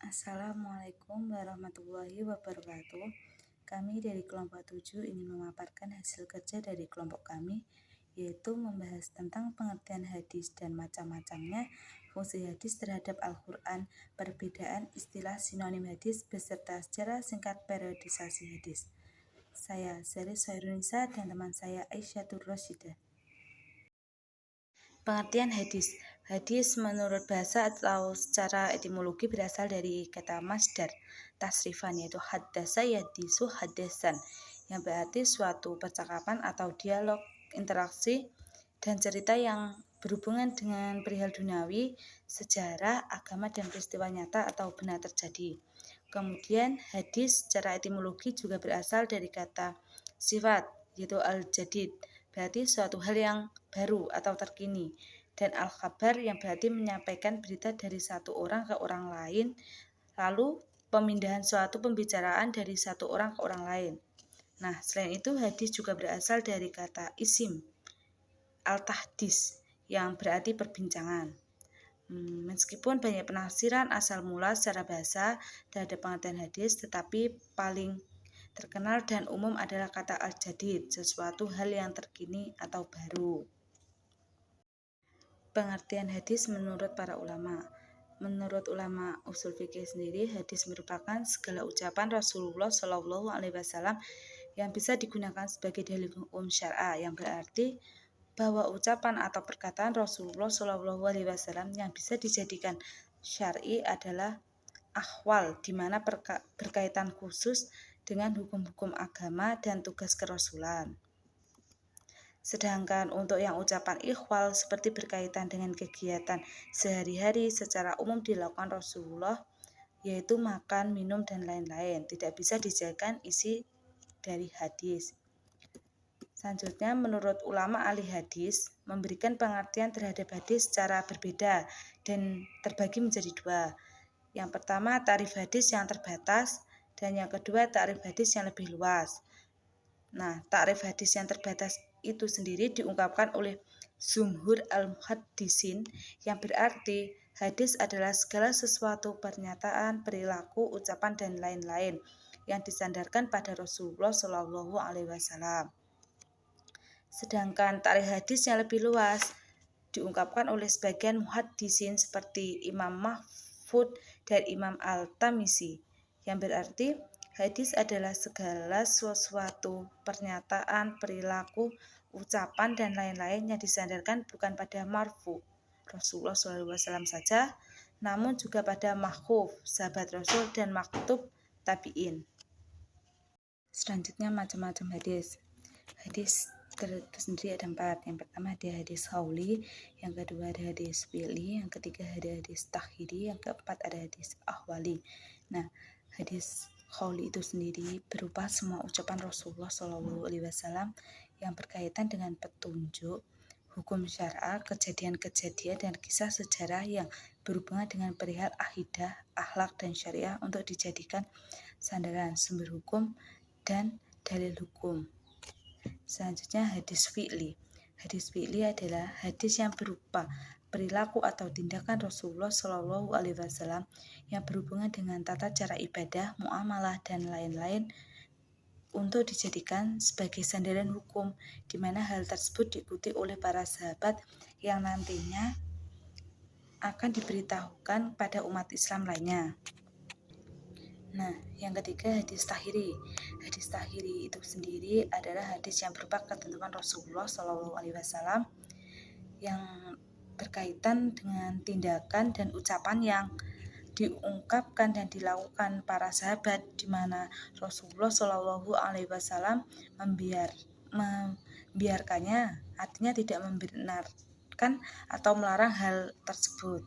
Assalamualaikum warahmatullahi wabarakatuh. Kami dari kelompok 7 ingin memaparkan hasil kerja dari kelompok kami, yaitu membahas tentang pengertian hadis dan macam-macamnya, fungsi hadis terhadap Al-Quran, perbedaan istilah sinonim hadis, beserta secara singkat periodisasi hadis. Saya Sari Soirunisa dan teman saya Aisyatur Rasyidah. Pengertian hadis. Hadis menurut bahasa atau secara etimologi berasal dari kata masdar tasrifan, yaitu haddasa yahdisu haddasan, yang berarti suatu percakapan atau dialog, interaksi, dan cerita yang berhubungan dengan perihal duniawi, sejarah, agama, dan peristiwa nyata atau benar terjadi. Kemudian hadis secara etimologi juga berasal dari kata sifat, yaitu al-jadid, berarti suatu hal yang baru atau terkini, dan al-khabar yang berarti menyampaikan berita dari satu orang ke orang lain, lalu pemindahan suatu pembicaraan dari satu orang ke orang lain. Nah, selain itu hadis juga berasal dari kata isim al-tahdis yang berarti perbincangan. Meskipun banyak penafsiran asal mula secara bahasa terhadap pengertian hadis, tetapi paling terkenal dan umum adalah kata al-jadid, sesuatu hal yang terkini atau baru. Pengertian hadis menurut para ulama. Menurut ulama usul fikih sendiri, hadis merupakan segala ucapan Rasulullah Shallallahu Alaihi Wasallam yang bisa digunakan sebagai dalil hukum syar'a, yang berarti bahwa ucapan atau perkataan Rasulullah Shallallahu Alaihi Wasallam yang bisa dijadikan syar'i adalah ahwal, di mana berkaitan khusus dengan hukum-hukum agama dan tugas kerasulan. Sedangkan untuk yang ucapan ikhwal seperti berkaitan dengan kegiatan sehari-hari secara umum dilakukan Rasulullah, yaitu makan, minum, dan lain-lain, tidak bisa dijadikan isi dari hadis. Selanjutnya, menurut ulama ahli hadis, memberikan pengertian terhadap hadis secara berbeda dan terbagi menjadi dua. Yang pertama, ta'rif hadis yang terbatas, dan yang kedua, ta'rif hadis yang lebih luas. Nah, ta'rif hadis yang terbatas itu sendiri diungkapkan oleh Jumhur al-Muhaddisin, yang berarti hadis adalah segala sesuatu pernyataan, perilaku, ucapan, dan lain-lain yang disandarkan pada Rasulullah Shallallahu Alaihi Wasallam. Sedangkan ta'rif hadis yang lebih luas diungkapkan oleh sebagian muhaddisin seperti Imam Mahfud dan Imam Al-Tamisi, yang berarti hadis adalah segala sesuatu pernyataan, perilaku, ucapan, dan lain-lain yang disandarkan bukan pada marfu Rasulullah SAW saja, namun juga pada mahfuz sahabat Rasul dan maktub tabi'in. Selanjutnya, macam-macam hadis. Hadis tersendiri ada 4. Yang pertama ada hadis qauli, yang kedua ada hadis fi'li, yang ketiga ada hadis takhiri, yang keempat ada hadis ahwali. Nah, hadis qauli itu sendiri berupa semua ucapan Rasulullah SAW yang berkaitan dengan petunjuk, hukum syar'a, kejadian-kejadian, dan kisah sejarah yang berhubungan dengan perihal akidah, akhlak, dan syariah untuk dijadikan sandaran sumber hukum dan dalil hukum. Selanjutnya hadis fi'li. Hadis fi'li adalah hadis yang berupa perilaku atau tindakan Rasulullah Shallallahu Alaihi Wasallam yang berhubungan dengan tata cara ibadah, muamalah, dan lain-lain untuk dijadikan sebagai sandaran hukum, di mana hal tersebut diikuti oleh para sahabat yang nantinya akan diberitahukan pada umat Islam lainnya. Nah, yang ketiga hadis tahiri. Hadis tahiri itu sendiri adalah hadis yang berupa ketentuan Rasulullah SAW yang berkaitan dengan tindakan dan ucapan yang diungkapkan dan dilakukan para sahabat, di mana Rasulullah SAW membiarkannya, artinya tidak membenarkan atau melarang hal tersebut.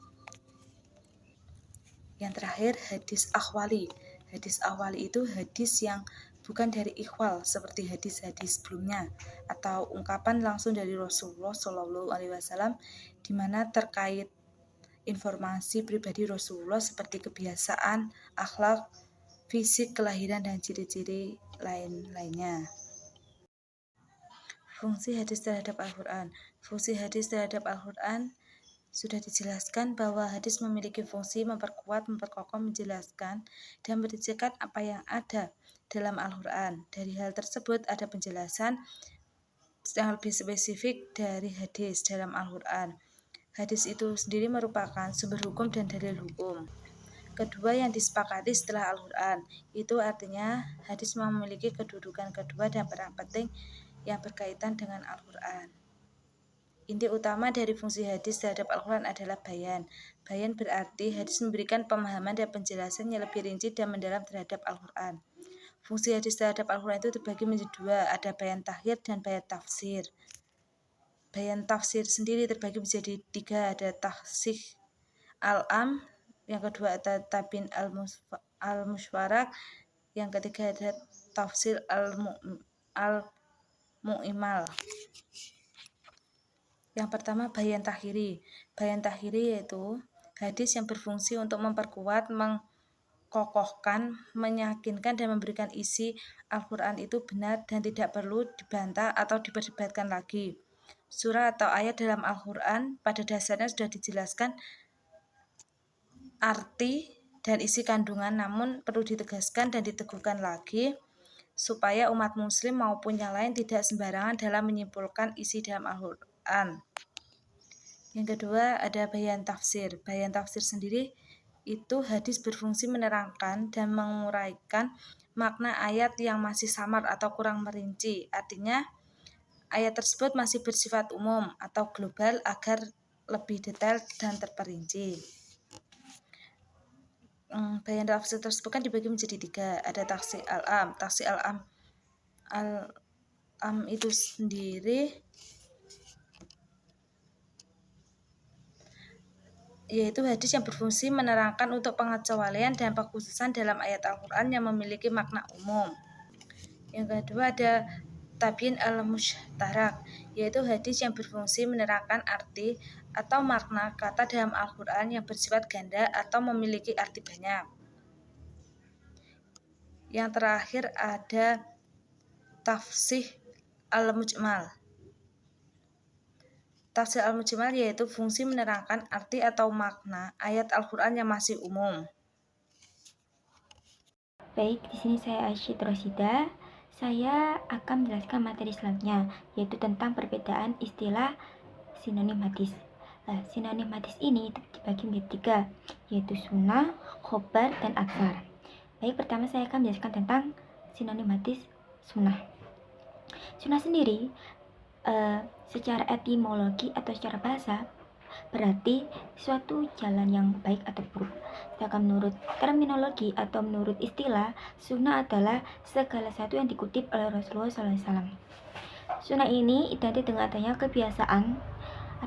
Yang terakhir hadis ahwali. Hadis ahwali itu hadis yang bukan dari ikhwal seperti hadis-hadis sebelumnya, atau ungkapan langsung dari Rasulullah SAW di mana terkait informasi pribadi Rasulullah seperti kebiasaan, akhlak, fisik, kelahiran, dan ciri-ciri lain-lainnya. Fungsi hadis terhadap Al-Quran. Fungsi hadis terhadap Al-Quran Sudah dijelaskan bahwa hadis memiliki fungsi memperkuat, memperkokoh, menjelaskan, dan menjelaskan apa yang ada dalam Al-Quran. Dari hal tersebut ada penjelasan yang lebih spesifik dari hadis dalam Al-Quran. Hadis itu sendiri merupakan sumber hukum dan dalil hukum. Kedua yang disepakati setelah Al-Quran, itu artinya hadis memiliki kedudukan kedua dan peran penting yang berkaitan dengan Al-Quran. Inti utama dari fungsi hadis terhadap Al-Quran adalah bayan. Bayan berarti hadis memberikan pemahaman dan penjelasan yang lebih rinci dan mendalam terhadap Al-Quran. Fungsi hadis terhadap Al-Quran itu terbagi menjadi dua, ada bayan takhir dan bayan tafsir. Bayan tafsir sendiri terbagi menjadi tiga, ada tafsir al-am, yang kedua ada tabin al-musywarak, yang ketiga ada tafsir al-mu'imal. Yang pertama bayan takhiri. Bayan takhiri yaitu hadis yang berfungsi untuk memperkuat, mengkokohkan, meyakinkan dan memberikan isi Al-Quran itu benar dan tidak perlu dibantah atau diperdebatkan lagi. Surah atau ayat dalam Al-Quran pada dasarnya sudah dijelaskan arti dan isi kandungan, namun perlu ditegaskan dan diteguhkan lagi supaya umat muslim maupun yang lain tidak sembarangan dalam menyimpulkan isi dalam Al-Quran. Yang kedua ada bayan tafsir. Bayan tafsir sendiri itu hadis berfungsi menerangkan dan menguraikan makna ayat yang masih samar atau kurang merinci. Artinya ayat tersebut masih bersifat umum atau global agar lebih detail dan terperinci. Bayan tafsir tersebut kan dibagi menjadi tiga, ada tafsir al-am. Tafsir al-am itu sendiri yaitu hadis yang berfungsi menerangkan untuk pengecualian dan pengkhususan dalam ayat Al-Quran yang memiliki makna umum. Yang kedua ada tabyin al-musytarak, yaitu hadis yang berfungsi menerangkan arti atau makna kata dalam Al-Quran yang bersifat ganda atau memiliki arti banyak. Yang terakhir ada tafsir al-mujmal. Tafsir al-mujmal yaitu fungsi menerangkan arti atau makna ayat Al-Quran yang masih umum. Baik, di sini saya Aisyah Rosida. Saya akan menjelaskan materi selanjutnya, yaitu tentang perbedaan istilah sinonim hadis. Nah, sinonim hadis ini dibagi menjadi tiga, yaitu sunnah, khobar, dan atsar. Baik, pertama saya akan menjelaskan tentang sinonim hadis sunnah. Sunnah sendiri secara etimologi atau secara bahasa berarti suatu jalan yang baik atau buruk. Sedangkan menurut terminologi atau menurut istilah, sunnah adalah segala sesuatu yang dikutip oleh Rasulullah SAW. Sunnah ini identik dengan adanya kebiasaan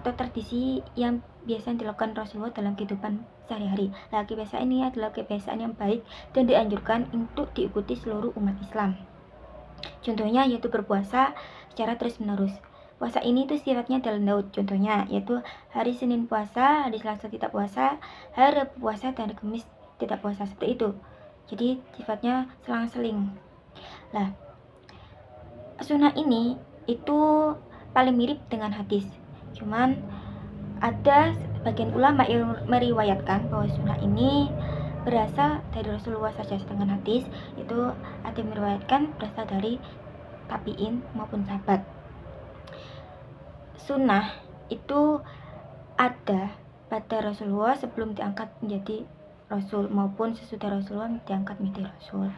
atau tradisi yang biasa dilakukan Rasulullah dalam kehidupan sehari-hari. Nah, kebiasaan ini adalah kebiasaan yang baik dan dianjurkan untuk diikuti seluruh umat Islam. Contohnya yaitu berpuasa secara terus-menerus. Puasa ini tuh sifatnya dalam daud, contohnya yaitu hari Senin puasa, hari Selasa tidak puasa, hari Rabu puasa, dan hari Kamis tidak puasa, seperti itu. Jadi sifatnya selang-seling. Nah, sunnah ini itu paling mirip dengan hadis. Cuman ada sebagian ulama yang meriwayatkan bahwa sunnah ini berasal dari Rasulullah saja, sedangkan hadis itu ada yang meriwayatkan berasal dari tabi'in maupun sahabat. Sunnah itu ada pada Rasulullah sebelum diangkat menjadi Rasul maupun sesudah Rasulullah diangkat menjadi Rasul.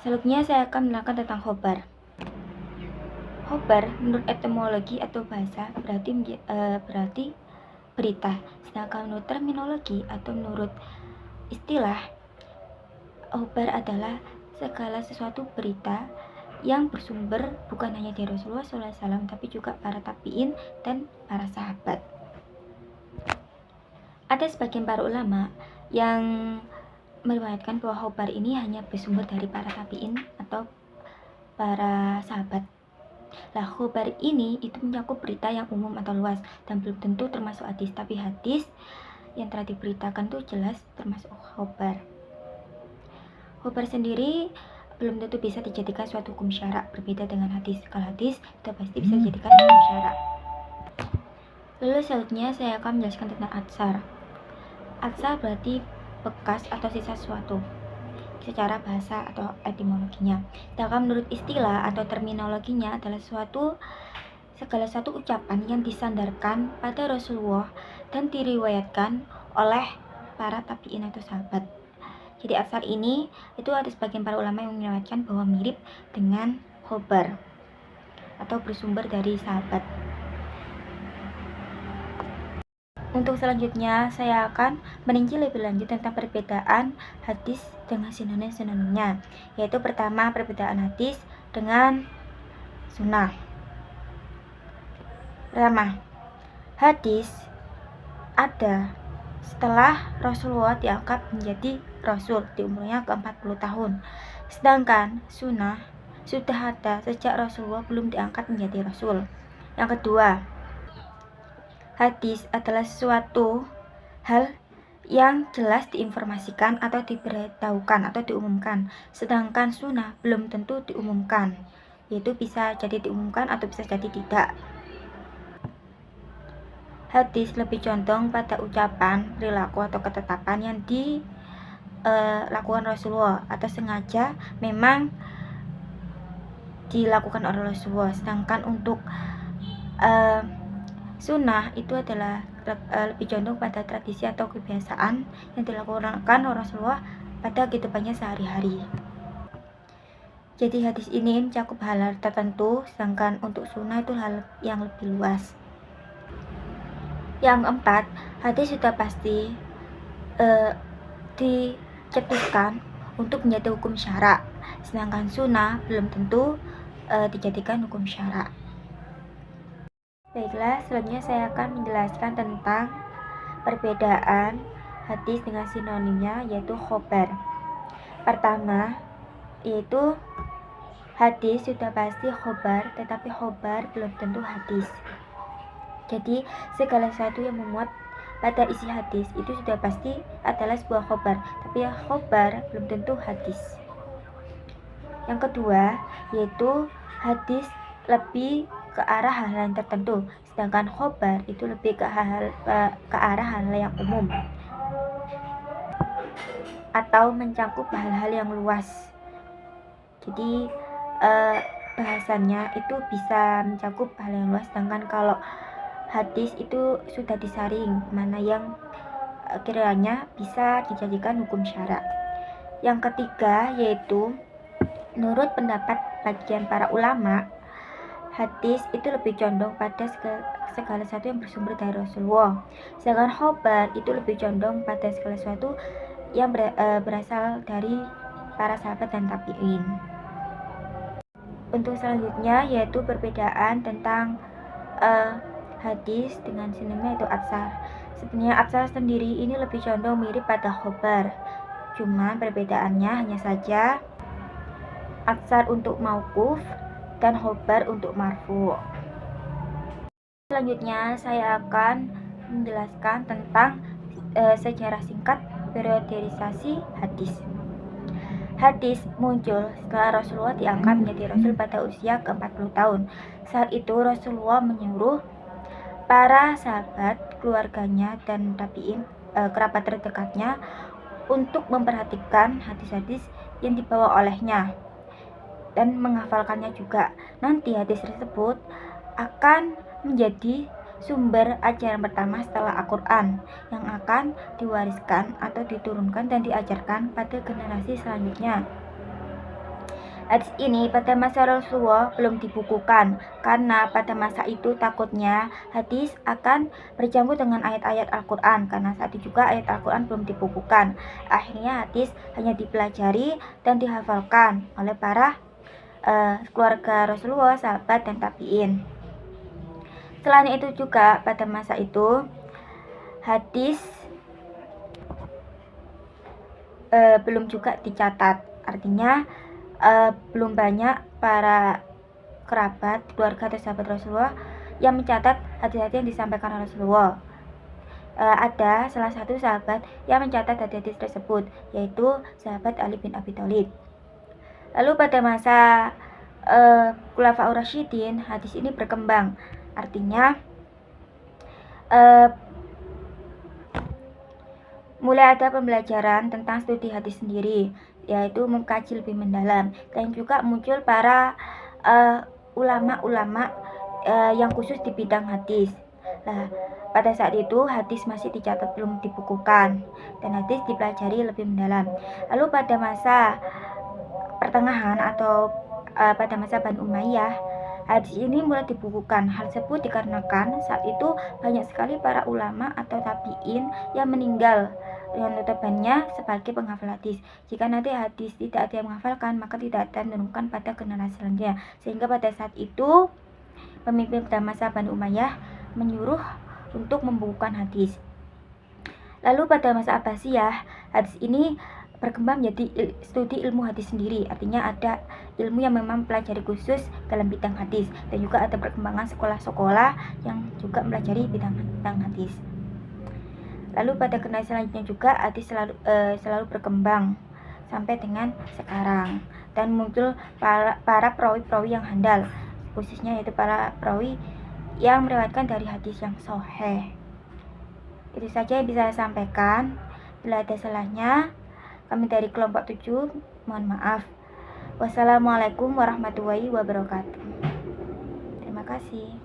Selanjutnya saya akan menerangkan tentang khobar. Khobar menurut etimologi atau bahasa berarti berita. Sedangkan menurut terminologi atau menurut istilah, khobar adalah segala sesuatu berita yang bersumber bukan hanya dari Rasulullah SAW, tapi juga para tabi'in dan para sahabat. Ada sebagian para ulama yang meriwayatkan bahwa khobar ini hanya bersumber dari para tabi'in atau para sahabat. Nah, khobar ini itu mencakup berita yang umum atau luas dan belum tentu termasuk hadis, tapi hadis yang telah diberitakan itu jelas termasuk khobar. Khobar sendiri belum tentu bisa dijadikan suatu hukum syara, berbeda dengan hadis. Kalau hadis sudah pasti bisa dijadikan hukum syara. Lalu selanjutnya saya akan menjelaskan tentang atsar. Atsar berarti bekas atau sisa sesuatu secara bahasa atau etimologinya. Sedangkan menurut istilah atau terminologinya adalah segala satu ucapan yang disandarkan pada Rasulullah dan diriwayatkan oleh para tabi'in atau sahabat. Jadi atsar ini itu ada sebagian para ulama yang meriwayatkan bahwa mirip dengan khobar atau bersumber dari sahabat. Untuk selanjutnya saya akan merinci lebih lanjut tentang perbedaan hadis dengan sinonim-sinonimnya, yaitu pertama perbedaan hadis dengan sunnah. Pertama, hadis ada setelah Rasulullah diangkat menjadi Rasul di umurnya ke-40 tahun. Sedangkan sunnah sudah ada sejak Rasulullah belum diangkat menjadi Rasul. Yang kedua, hadis adalah suatu hal yang jelas diinformasikan atau diberitahukan atau diumumkan. Sedangkan sunnah belum tentu diumumkan, yaitu bisa jadi diumumkan atau bisa jadi tidak. Hadis lebih condong pada ucapan, perilaku atau ketetapan yang dilakukan Rasulullah atau sengaja memang dilakukan oleh Rasulullah. Sedangkan untuk sunnah itu adalah lebih condong pada tradisi atau kebiasaan yang dilakukan Rasulullah pada kehidupannya sehari-hari. Jadi hadis ini mencakup hal-hal tertentu, sedangkan untuk sunnah itu hal yang lebih luas. Yang keempat, hadis sudah pasti dicetuskan untuk menjadi hukum syara, sedangkan sunnah belum tentu dijadikan hukum syara. Baiklah, selanjutnya saya akan menjelaskan tentang perbedaan hadis dengan sinonimnya, yaitu khobar. Pertama, yaitu hadis sudah pasti khobar, tetapi khobar belum tentu hadis. Jadi segala sesuatu yang memuat pada isi hadis itu sudah pasti adalah sebuah khobar, tapi khobar belum tentu hadis. Yang kedua, yaitu hadis lebih ke arah hal-hal tertentu, sedangkan khobar itu lebih ke arah hal yang umum atau mencakup hal-hal yang luas. Jadi bahasannya itu bisa mencakup hal yang luas, sedangkan kalau hadis itu sudah disaring mana yang kiranya bisa dijadikan hukum syara. Yang ketiga, yaitu menurut pendapat bagian para ulama, hadis itu lebih condong pada segala sesuatu yang bersumber dari Rasulullah, sedangkan khobar itu lebih condong pada segala sesuatu yang berasal dari para sahabat dan tabi'in. Untuk selanjutnya yaitu perbedaan tentang hadis dengan sinonimnya, yaitu atsar. Sebenarnya atsar sendiri ini lebih condong mirip pada khobar, cuman perbedaannya hanya saja atsar untuk mauquf dan khobar untuk marfu. Selanjutnya saya akan menjelaskan tentang sejarah singkat periodisasi hadis. Hadis muncul setelah Rasulullah diangkat menjadi Rasul pada usia ke-40 tahun. Saat itu Rasulullah menyuruh para sahabat, keluarganya, dan tabi'in, kerabat terdekatnya untuk memperhatikan hadis-hadis yang dibawa olehnya dan menghafalkannya juga. Nanti hadis tersebut akan menjadi sumber ajaran pertama setelah Al-Quran yang akan diwariskan atau diturunkan dan diajarkan pada generasi selanjutnya. Hadis ini pada masa Rasulullah belum dibukukan karena pada masa itu takutnya hadis akan bercampur dengan ayat-ayat Al-Quran, karena saat itu juga ayat Al-Quran belum dibukukan. Akhirnya hadis hanya dipelajari dan dihafalkan oleh para keluarga Rasulullah, sahabat, dan tabi'in. Selain itu juga pada masa itu hadis belum juga dicatat, artinya belum banyak para kerabat, keluarga atau sahabat Rasulullah yang mencatat hadis-hadis yang disampaikan oleh Rasulullah. Ada salah satu sahabat yang mencatat hadis-hadis tersebut, yaitu sahabat Ali bin Abi Thalib. Lalu pada masa Khulafaur Rasyidin hadis ini berkembang, artinya mulai ada pembelajaran tentang studi hadis sendiri, yaitu mengkaji lebih mendalam, dan juga muncul para ulama-ulama yang khusus di bidang hadis. Nah, pada saat itu hadis masih dicatat, belum dibukukan, dan hadis dipelajari lebih mendalam. Lalu pada masa pertengahan atau pada masa Bani Umayyah, hadis ini mulai dibukukan. Hal tersebut dikarenakan saat itu banyak sekali para ulama atau tabi'in yang meninggal, yang notabene sebagai penghafal hadis. Jika nanti hadis tidak ada yang menghafalkan, maka tidak akan menurunkan pada generasi selanjutnya. Sehingga pada saat itu pemimpin pada masa Bani Umayyah menyuruh untuk membukukan hadis. Lalu pada masa Abbasiyah, hadis ini berkembang menjadi studi ilmu hadis sendiri. Artinya ada ilmu yang memang pelajari khusus dalam bidang hadis, dan juga ada perkembangan sekolah-sekolah yang juga mempelajari bidang hadis. Lalu pada generasi selanjutnya juga hadis selalu berkembang sampai dengan sekarang, dan muncul para perawi-perawi yang handal, khususnya yaitu para perawi yang meriwayatkan dari hadis yang sahih. Itu saja yang bisa saya sampaikan. Bila ada salahnya, kami dari kelompok 7 mohon maaf. Wassalamualaikum warahmatullahi wabarakatuh. Terima kasih.